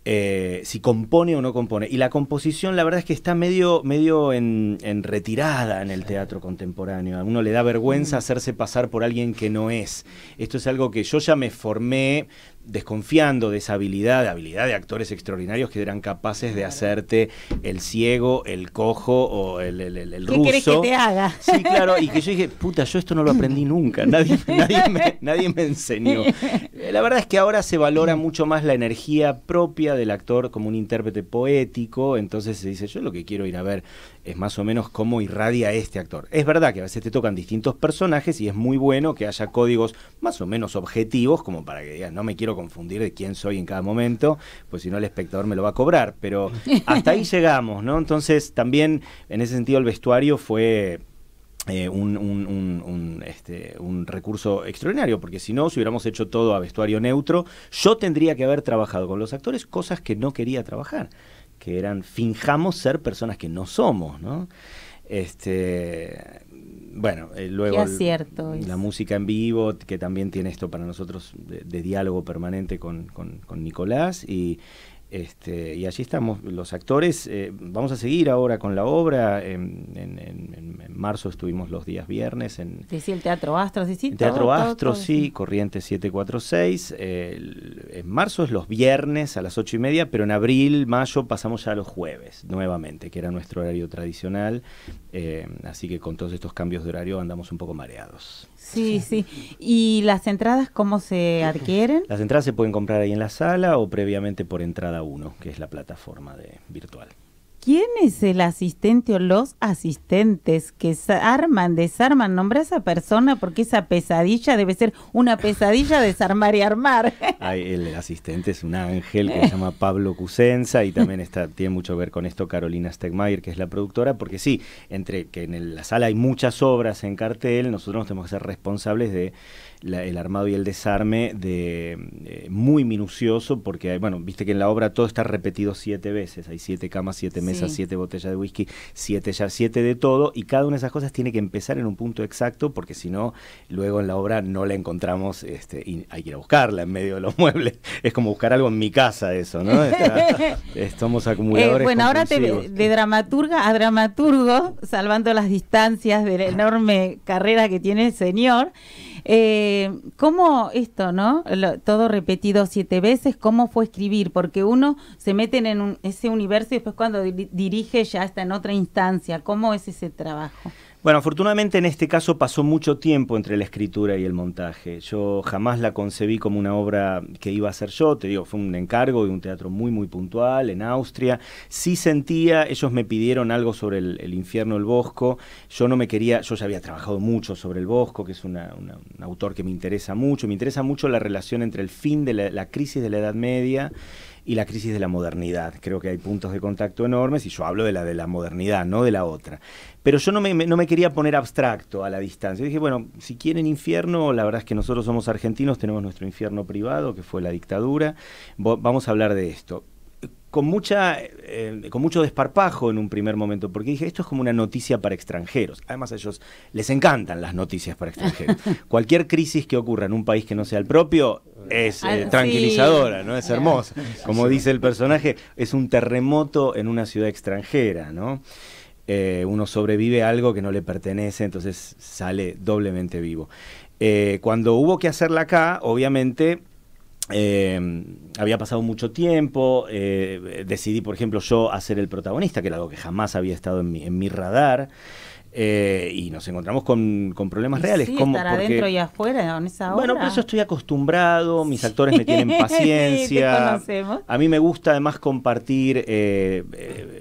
si compone o no compone. Y la composición, la verdad es que está medio en retirada en el teatro contemporáneo. A uno le da vergüenza hacerse pasar por alguien que no es. Esto es algo que yo ya me formé desconfiando de esa habilidad de actores extraordinarios que eran capaces de hacerte el ciego, el cojo o el ruso. ¿Qué querés que te haga? Sí, claro, y que yo dije, puta, yo esto no lo aprendí nunca, nadie me enseñó. La verdad es que ahora se valora mucho más la energía propia del actor como un intérprete poético, entonces se dice, yo lo que quiero ir a ver es más o menos cómo irradia este actor. Es verdad que a veces te tocan distintos personajes y es muy bueno que haya códigos más o menos objetivos como para que digas, no me quiero confundir de quién soy en cada momento, pues si no el espectador me lo va a cobrar, pero hasta ahí llegamos, ¿no? Entonces también en ese sentido el vestuario fue un recurso extraordinario, porque si no, si hubiéramos hecho todo a vestuario neutro, yo tendría que haber trabajado con los actores cosas que no quería trabajar, que eran finjamos ser personas que no somos, ¿no? Bueno, luego la música en vivo, que también tiene esto para nosotros de diálogo permanente con Nicolás, y allí estamos los actores. Vamos a seguir ahora con la obra. En marzo estuvimos los días viernes en el Teatro Astro, Teatro Astro, sí, Corrientes 746. En marzo es los viernes a las 8:30, pero en abril, mayo pasamos ya a los jueves nuevamente, que era nuestro horario tradicional. Así que con todos estos cambios de horario andamos un poco mareados. Sí, sí. ¿Y las entradas cómo se adquieren? Las entradas se pueden comprar ahí en la sala o previamente por Entrada 1, que es la plataforma virtual. ¿Quién es el asistente o los asistentes que arman, desarman? Nombra a esa persona porque esa pesadilla debe ser una pesadilla desarmar y armar. El asistente es un ángel que se llama Pablo Cusenza, y también tiene mucho que ver con esto Carolina Stegmaier, que es la productora, porque sí, entre que en la sala hay muchas obras en cartel, nosotros nos tenemos que ser responsables de el armado y el desarme muy minucioso, porque, bueno, viste que en la obra todo está repetido 7 veces, hay 7 camas, 7 mesas, 7 botellas de whisky, 7 de todo, y cada una de esas cosas tiene que empezar en un punto exacto, porque si no, luego en la obra no la encontramos, y hay que ir a buscarla en medio de los muebles. Es como buscar algo en mi casa eso, ¿no? Somos acumuladores bueno, ahora compulsivos. de dramaturga a dramaturgo, salvando las distancias de la enorme carrera que tiene el señor, ¿cómo esto, no? Todo repetido 7 veces, ¿cómo fue escribir? Porque uno se mete en ese universo y después cuando dirige ya está en otra instancia. ¿Cómo es ese trabajo? Bueno, afortunadamente en este caso pasó mucho tiempo entre la escritura y el montaje. Yo jamás la concebí como una obra que iba a hacer yo, te digo, fue un encargo de un teatro muy, muy puntual en Austria. Sí sentía, ellos me pidieron algo sobre el infierno del Bosco. Yo no me quería, yo ya había trabajado mucho sobre el Bosco, que es un autor que me interesa mucho la relación entre el fin de la crisis de la Edad Media y la crisis de la modernidad. Creo que hay puntos de contacto enormes, y yo hablo de la modernidad, no de la otra. Pero yo no me quería poner abstracto a la distancia. Yo dije, bueno, si quieren infierno, la verdad es que nosotros somos argentinos, tenemos nuestro infierno privado, que fue la dictadura. Vamos a hablar de esto. Con mucho desparpajo en un primer momento, porque dije, esto es como una noticia para extranjeros. Además, a ellos les encantan las noticias para extranjeros. Cualquier crisis que ocurra en un país que no sea el propio es tranquilizadora, ¿no? Es hermosa. Como dice el personaje, es un terremoto en una ciudad extranjera, ¿no? Uno sobrevive a algo que no le pertenece, entonces sale doblemente vivo. Cuando hubo que hacerla acá, obviamente había pasado mucho tiempo, decidí, por ejemplo, yo hacer el protagonista, que era algo que jamás había estado en mi radar, y nos encontramos con problemas reales. Sí, estar adentro y afuera en esa obra. Bueno, pero eso estoy acostumbrado, mis actores me tienen paciencia. A mí me gusta además compartir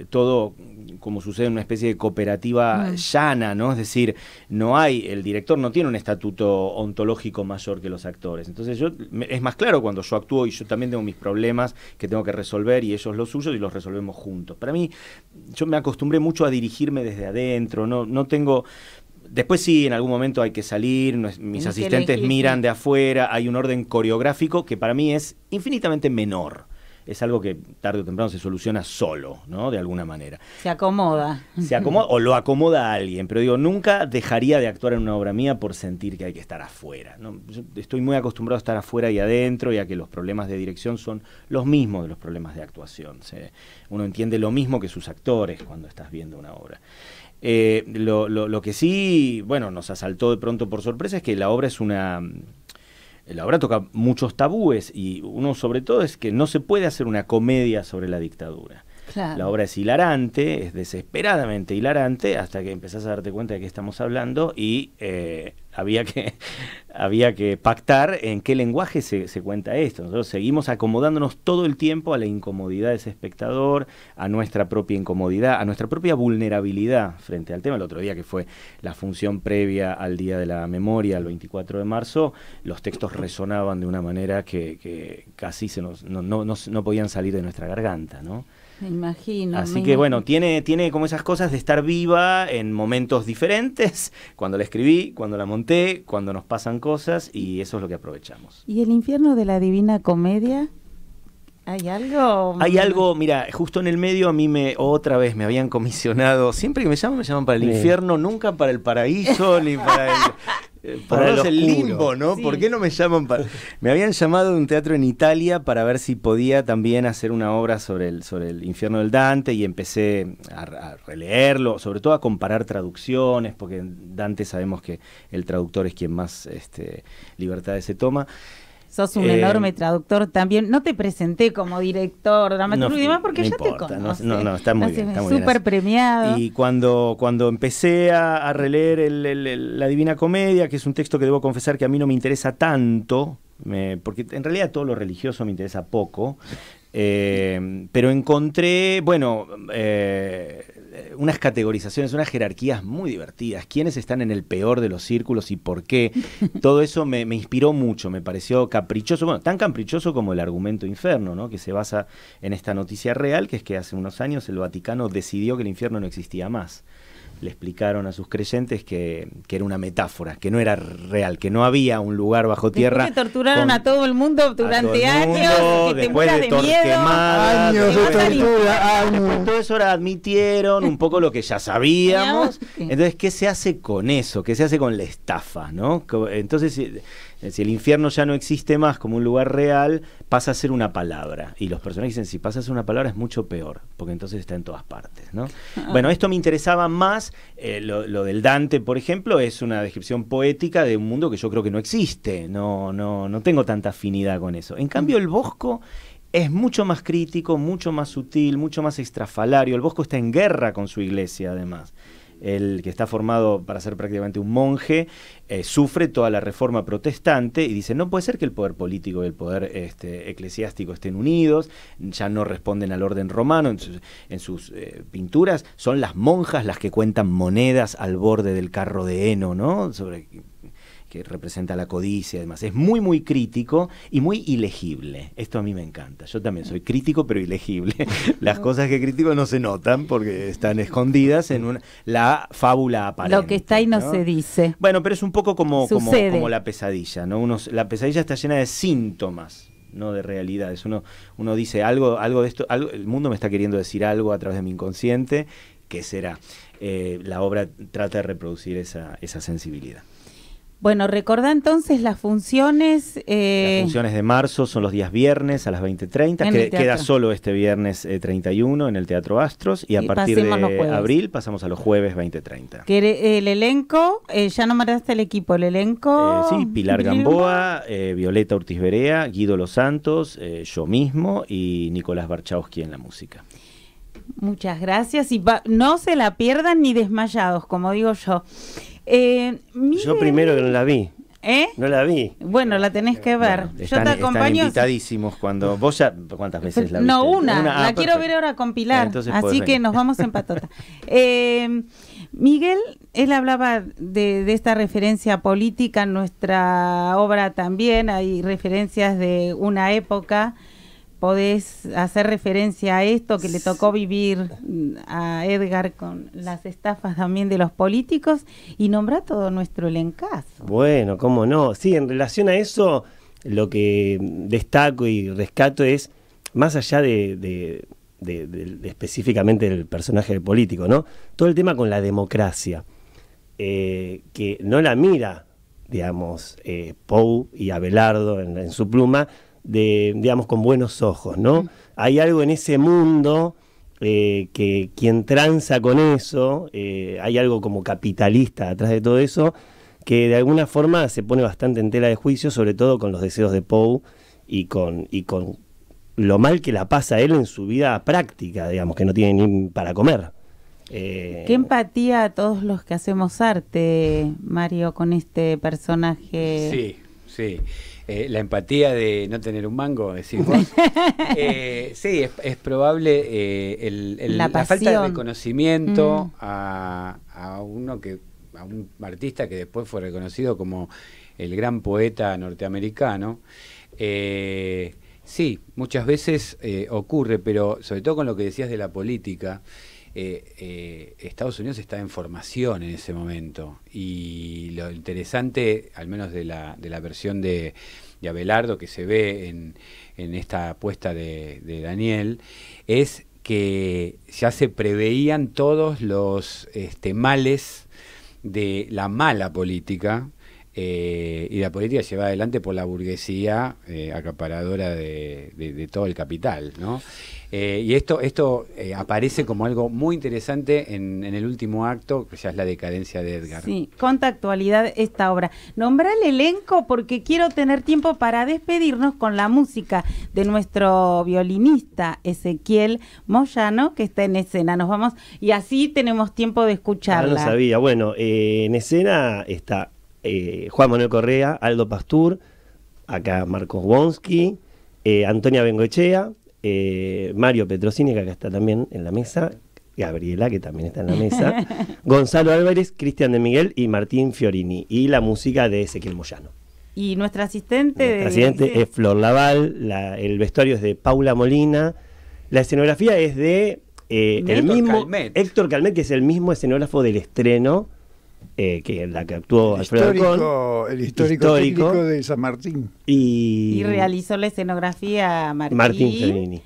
todo como sucede en una especie de cooperativa llana, ¿no? Es decir, el director no tiene un estatuto ontológico mayor que los actores. Entonces es más claro cuando yo actúo y yo también tengo mis problemas que tengo que resolver y ellos los suyos y los resolvemos juntos. Para mí, yo me acostumbré mucho a dirigirme desde adentro, no tengo... Después sí, en algún momento hay que salir, mis asistentes miran de afuera, hay un orden coreográfico que para mí es infinitamente menor. Es algo que tarde o temprano se soluciona solo, ¿no? De alguna manera. Se acomoda. O lo acomoda a alguien, pero digo, nunca dejaría de actuar en una obra mía por sentir que hay que estar afuera, ¿no? Yo estoy muy acostumbrado a estar afuera y adentro, y a que los problemas de dirección son los mismos de los problemas de actuación. Uno entiende lo mismo que sus actores cuando estás viendo una obra. Lo que sí, bueno, nos asaltó de pronto por sorpresa es que la obra la obra toca muchos tabúes, y uno sobre todo es que no se puede hacer una comedia sobre la dictadura. Claro. La obra es hilarante, es desesperadamente hilarante, hasta que empezás a darte cuenta de qué estamos hablando, y había que había que pactar en qué lenguaje se cuenta esto. Nosotros seguimos acomodándonos todo el tiempo a la incomodidad de ese espectador, a nuestra propia incomodidad, a nuestra propia vulnerabilidad frente al tema. El otro día, que fue la función previa al Día de la Memoria, el 24 de marzo, los textos resonaban de una manera que casi no podían salir de nuestra garganta, ¿no? Me imagino. Así que bueno, tiene como esas cosas de estar viva en momentos diferentes, cuando la escribí, cuando la monté, cuando nos pasan cosas, y eso es lo que aprovechamos. ¿Y el infierno de la Divina Comedia? ¿Hay algo? Hay algo, mira, justo en el medio a mí otra vez me habían comisionado, siempre que me llaman para el infierno, nunca para el paraíso, ni para el... Para el limbo, ¿no? Sí. ¿Por qué no me llaman para...? Me habían llamado de un teatro en Italia para ver si podía también hacer una obra sobre el infierno del Dante, y empecé a releerlo, sobre todo a comparar traducciones, porque Dante sabemos que el traductor es quien más libertades se toma. Sos un enorme traductor también. No te presenté como director, dramaturgo y demás, porque no ya importa, te conozco. No, está muy bien. Está muy súper bien. premiado. Y cuando empecé a releer la Divina Comedia, que es un texto que debo confesar que a mí no me interesa tanto, porque en realidad todo lo religioso me interesa poco, pero encontré, unas categorizaciones, unas jerarquías muy divertidas. ¿Quiénes están en el peor de los círculos y por qué? Todo eso me inspiró mucho, me pareció caprichoso, bueno, tan caprichoso como el argumento Inferno, ¿no? Que se basa en esta noticia real, que es que hace unos años el Vaticano decidió que el infierno no existía más. Le explicaron a sus creyentes que era una metáfora, que no era real, que no había un lugar bajo tierra. Después que torturaron a todo el mundo durante años, que te mueras de miedo. Años de tortura, años. Todo eso ahora admitieron un poco lo que ya sabíamos. Entonces, ¿qué se hace con eso? ¿Qué se hace con la estafa, no? Entonces, si el infierno ya no existe más como un lugar real, pasa a ser una palabra. Y los personajes dicen, si pasa a ser una palabra es mucho peor, porque entonces está en todas partes, ¿no? Bueno, esto me interesaba más. Lo del Dante, por ejemplo, es una descripción poética de un mundo que yo creo que no existe. No tengo tanta afinidad con eso. En cambio, el Bosco es mucho más crítico, mucho más sutil, mucho más estrafalario. El Bosco está en guerra con su iglesia, además. El que está formado para ser prácticamente un monje, sufre toda la reforma protestante y dice, no puede ser que el poder político y el poder eclesiástico estén unidos, ya no responden al orden romano. En sus pinturas son las monjas las que cuentan monedas al borde del carro de heno, ¿no? Que representa la codicia y demás. Es muy, muy crítico y muy ilegible. Esto a mí me encanta. Yo también soy crítico, pero ilegible. Las cosas que critico no se notan porque están escondidas en la fábula aparente. Lo que está ahí no se dice. Bueno, pero es un poco como la pesadilla, ¿no? La pesadilla está llena de síntomas, no de realidades. Uno dice algo de esto, el mundo me está queriendo decir algo a través de mi inconsciente. ¿Qué será? La obra trata de reproducir esa sensibilidad. Bueno, recordá entonces las funciones. Las funciones de marzo son los días viernes a las 20:30. Queda solo este viernes 31 en el Teatro Astros. Y a partir de abril pasamos a los jueves 20:30. El elenco, ya nombraste el equipo, el elenco. Sí, Pilar Gamboa, Violeta Ortiz Berea, Guido Los Santos, yo mismo y Nicolás Barchowski en la música. Muchas gracias. Y no se la pierdan ni desmayados, como digo yo. Yo primero que no la vi. No la vi. Bueno, la tenés que ver. Bueno, yo te acompaño. Están invitadísimos cuando vos ya... ¿Cuántas veces la viste? No, una. Quiero ver ahora con Pilar. Así que nos vamos en patota. Miguel, él hablaba de esta referencia política en nuestra obra también. Hay referencias de una época. ¿Podés hacer referencia a esto que le tocó vivir a Edgar con las estafas también de los políticos? Y nombra todo nuestro elencazo. Bueno, cómo no. Sí, en relación a eso, lo que destaco y rescato es, más allá de específicamente del personaje político, ¿no? Todo el tema con la democracia, que no la mira, digamos, Poe y Abelardo en su pluma, digamos, con buenos ojos, ¿no? Hay algo en ese mundo que quien tranza con eso, hay algo como capitalista atrás de todo eso, que de alguna forma se pone bastante en tela de juicio, sobre todo con los deseos de Poe y con lo mal que la pasa él en su vida práctica, digamos, que no tiene ni para comer. Qué empatía a todos los que hacemos arte, Mario, con este personaje. Sí, sí. La empatía de no tener un mango, decís vos. Sí, es probable la falta de reconocimiento a un artista que después fue reconocido como el gran poeta norteamericano. Sí, muchas veces ocurre, pero sobre todo con lo que decías de la política, Estados Unidos está en formación en ese momento, y lo interesante, al menos de la versión de Abelardo que se ve en esta apuesta de Daniel, es que ya se preveían todos los males de la mala política, y la política llevada adelante por la burguesía acaparadora de todo el capital, ¿no? Y esto aparece como algo muy interesante en el último acto, que ya es la decadencia de Edgar. Sí, cuánta actualidad esta obra. Nombrá el elenco porque quiero tener tiempo para despedirnos con la música de nuestro violinista Ezequiel Moyano, que está en escena. Nos vamos y así tenemos tiempo de escucharla. No sabía. Bueno, en escena está Juan Manuel Correa, Aldo Pastur, acá Marcos Wonsky, Antonia Bengoechea, Mario Petrosini, que acá está también en la mesa, Gabriela, que también está en la mesa, Gonzalo Álvarez, Cristian de Miguel y Martín Fiorini, y la música de Ezequiel Moyano. Y nuestra asistente... Nuestra asistente es Flor Laval, el vestuario es de Paula Molina, la escenografía es de el mismo Calmet. Héctor Calmet, que es el mismo escenógrafo del estreno, que la que actuó Alfredo Alcón, el histórico técnico de San Martín. Y realizó la escenografía Martín Fiorini.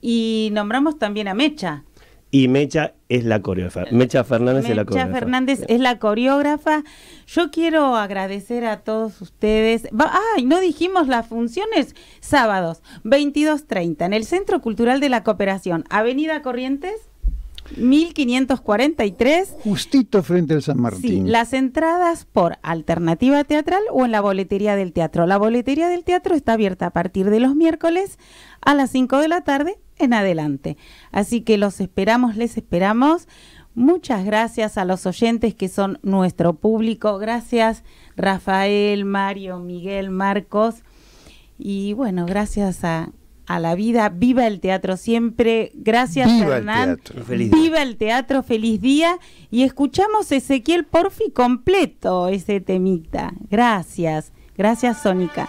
Y nombramos también a Mecha. Y Mecha es la coreógrafa. Mecha Fernández es la coreógrafa. Mecha Fernández es la coreógrafa. Yo quiero agradecer a todos ustedes. ¡Ay! No dijimos las funciones. Sábados, 22:30, en el Centro Cultural de la Cooperación, Avenida Corrientes 1543. Justito frente al San Martín. Sí, las entradas por Alternativa Teatral o en la boletería del teatro. La boletería del teatro está abierta a partir de los miércoles a las 5 de la tarde en adelante. Así que los esperamos, les esperamos. Muchas gracias a los oyentes que son nuestro público. Gracias Rafael, Mario, Miguel, Marcos. Y bueno, gracias a la vida. Viva el teatro siempre. Gracias, Viva Hernán. el teatro. Viva el teatro, feliz día. Y escuchamos Ezequiel Porfi completo, ese temita. Gracias. Gracias, Sónica.